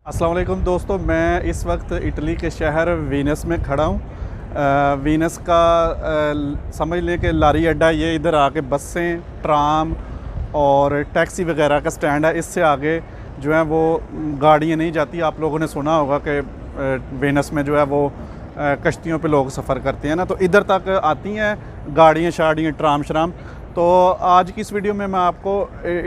अस्सलाम वालेकुम दोस्तों, मैं इस वक्त इटली के शहर वीनस में खड़ा हूँ। वीनस का समझ लें कि लारी अड्डा, ये इधर आके बसें, ट्राम और टैक्सी वगैरह का स्टैंड है। इससे आगे जो है वो गाड़ियाँ नहीं जाती। आप लोगों ने सुना होगा कि वीनस में जो है वो कश्तियों पे लोग सफ़र करते हैं ना, तो इधर तक आती हैं गाड़ियाँ शाड़ियाँ, ट्राम श्राम। तो आज की इस वीडियो में मैं आपको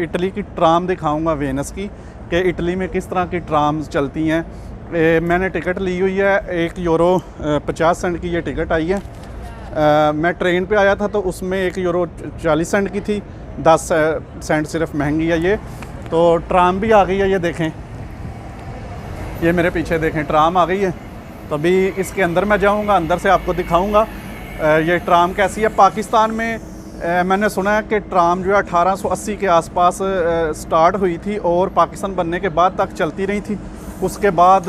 इटली की ट्राम दिखाऊंगा वीनस की, कि इटली में किस तरह की ट्राम्स चलती हैं। मैंने टिकट ली हुई है, €1 50 की ये टिकट आई है। मैं ट्रेन पे आया था तो उसमें €1 40 की थी, 10 सेंट सिर्फ महंगी है ये। तो ट्राम भी आ गई है, ये देखें, ये मेरे पीछे देखें ट्राम आ गई है। तो अभी इसके अंदर मैं जाऊंगा, अंदर से आपको दिखाऊंगा ये ट्राम कैसी है। पाकिस्तान में मैंने सुना है कि ट्राम जो है 1880 के आसपास स्टार्ट हुई थी और पाकिस्तान बनने के बाद तक चलती रही थी। उसके बाद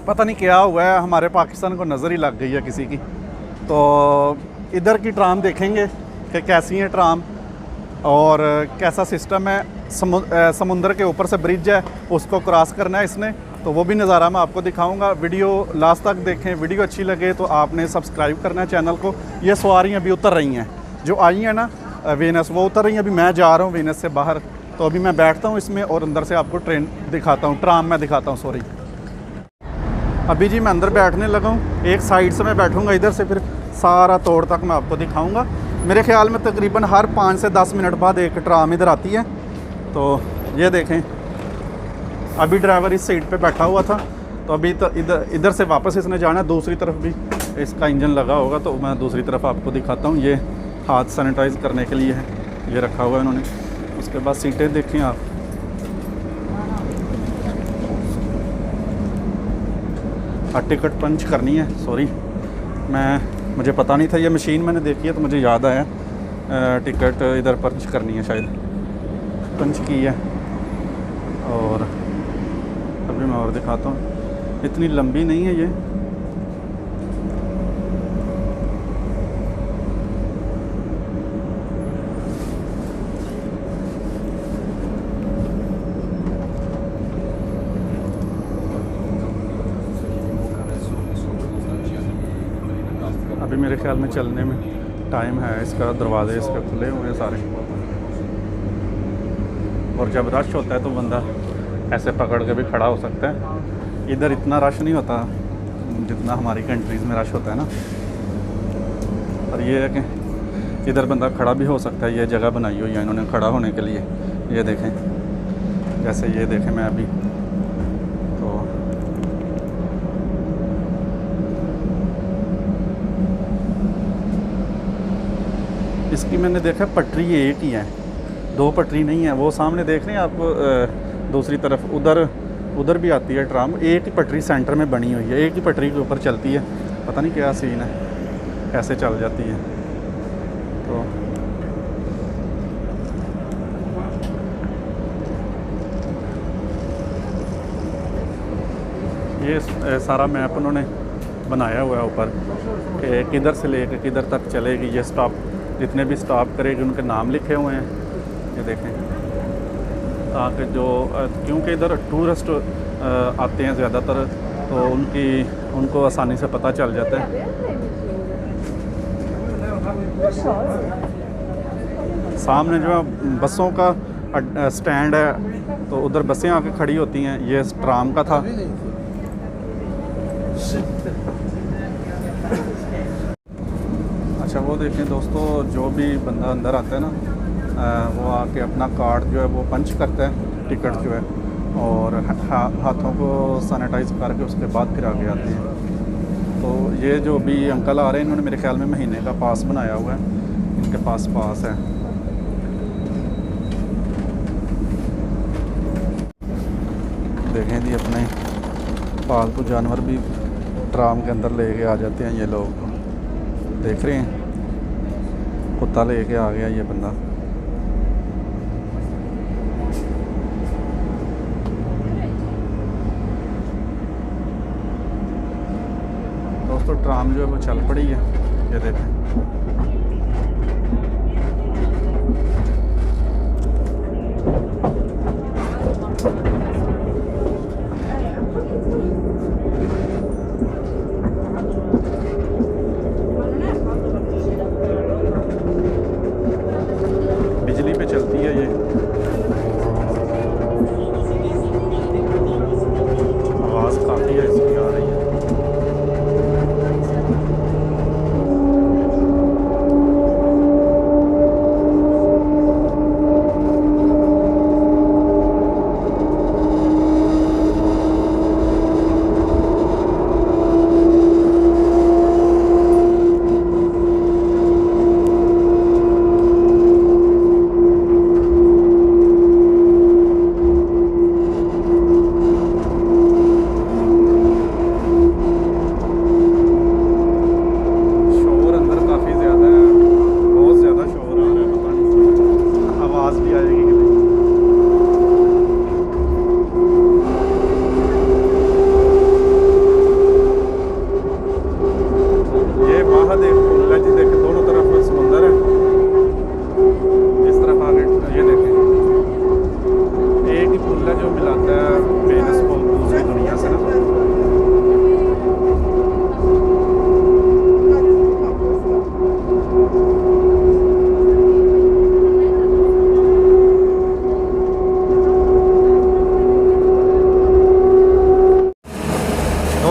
पता नहीं क्या हुआ है, हमारे पाकिस्तान को नज़र ही लग गई है किसी की। तो इधर की ट्राम देखेंगे कि कैसी है ट्राम और कैसा सिस्टम है। समुंदर के ऊपर से ब्रिज है, उसको क्रॉस करना है इसने, तो वो भी नज़ारा मैं आपको दिखाऊंगा। वीडियो लास्ट तक देखें, वीडियो अच्छी लगे तो आपने सब्सक्राइब करना है चैनल को। ये सवारियाँ अभी उतर रही हैं, जो आई हैं ना वीनस, वो उतर रही हैं। अभी मैं जा रहा हूँ वीनस से बाहर, तो अभी मैं बैठता हूँ इसमें और अंदर से आपको ट्रेन दिखाता हूँ, ट्राम में दिखाता हूँ, सॉरी। अभी जी मैं अंदर बैठने लगा हूँ, एक साइड से मैं बैठूँगा, इधर से फिर सारा तोड़ तक मैं आपको दिखाऊँगा। मेरे ख्याल में तकरीबन हर 5 से 10 मिनट बाद एक ट्राम इधर आती है। तो ये देखें, अभी ड्राइवर इस सीट पे बैठा हुआ था, तो अभी तो इधर से वापस इसने जाना है। दूसरी तरफ भी इसका इंजन लगा होगा, तो मैं दूसरी तरफ आपको दिखाता हूँ। ये हाथ सैनिटाइज़ करने के लिए है, ये रखा हुआ है इन्होंने। उसके बाद सीटें देखें आप, टिकट पंच करनी है। सॉरी, मुझे पता नहीं था, ये मशीन मैंने देखी है तो मुझे याद आया टिकट इधर पंच करनी है, शायद पंच की है। और अभी मैं और दिखाता हूँ, इतनी लंबी नहीं है ये। अभी मेरे ख्याल में चलने में टाइम है इसका, दरवाजे इसके खुले हुए हैं सारे। और जब रश होता है तो बंदा ऐसे पकड़ के भी खड़ा हो सकता है। इधर इतना रश नहीं होता जितना हमारी कंट्रीज़ में रश होता है ना। और ये है कि इधर बंदा खड़ा भी हो सकता है, ये जगह बनाई हुई है इन्होंने खड़ा होने के लिए। ये देखें, जैसे ये देखें मैं अभी, तो इसकी मैंने देखा पटरी एक ही है, 2 पटरी नहीं है। वो सामने देख रहे हैं आप, दूसरी तरफ उधर भी आती है ट्राम। एक ही पटरी सेंटर में बनी हुई है, एक ही पटरी के ऊपर चलती है। पता नहीं क्या सीन है, कैसे चल जाती है। तो ये सारा मैप उन्होंने बनाया हुआ है ऊपर कि किधर से लेकर किधर तक चलेगी। ये स्टॉप, जितने भी स्टॉप करेगी उनके नाम लिखे हुए हैं, ये देखें, ताकि जो क्योंकि इधर टूरिस्ट आते हैं ज़्यादातर, तो उनको आसानी से पता चल जाता है। सामने जो है बसों का स्टैंड है, तो उधर बसें आके खड़ी होती हैं। ये ट्राम का था। अच्छा, वो देखें दोस्तों, जो भी बंदा अंदर आता है ना, वो आके अपना कार्ड जो है वो पंच करता है, टिकट जो है, और हाथों को सैनिटाइज़ करके उसके बाद फिर आगे आते हैं। तो ये जो भी अंकल आ रहे हैं, इन्होंने मेरे ख्याल में महीने का पास बनाया हुआ है, इनके पास पास है। देखें जी, अपने पालतू जानवर भी ट्राम के अंदर लेके आ जाते हैं ये लोग। देख रहे हैं, कुत्ता लेके आ गया ये बंदा। दोस्तों ट्राम जो है वो चल पड़ी है, ये देखें।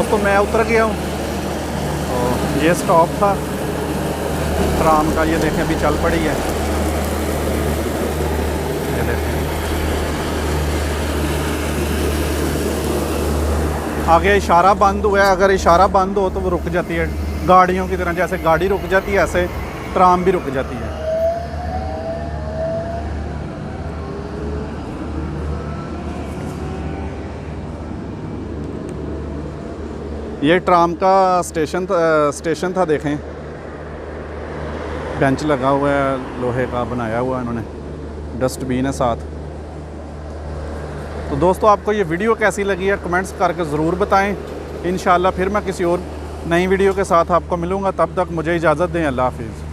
दोस्तों मैं उतर गया हूँ। तो ये स्टॉप था ट्राम का, ये देखें अभी चल पड़ी है, ये देखें। आगे इशारा बंद हुआ है, अगर इशारा बंद हो तो वो रुक जाती है, गाड़ियों की तरह, जैसे गाड़ी रुक जाती है ऐसे ट्राम भी रुक जाती है। ये ट्राम का स्टेशन था देखें, बेंच लगा हुआ है, लोहे का बनाया हुआ है इन्होंने, डस्टबिन है साथ। तो दोस्तों आपको ये वीडियो कैसी लगी है कमेंट्स करके ज़रूर बताएं। इंशाल्लाह फिर मैं किसी और नई वीडियो के साथ आपको मिलूँगा, तब तक मुझे इजाज़त दें। अल्लाह हाफिज़।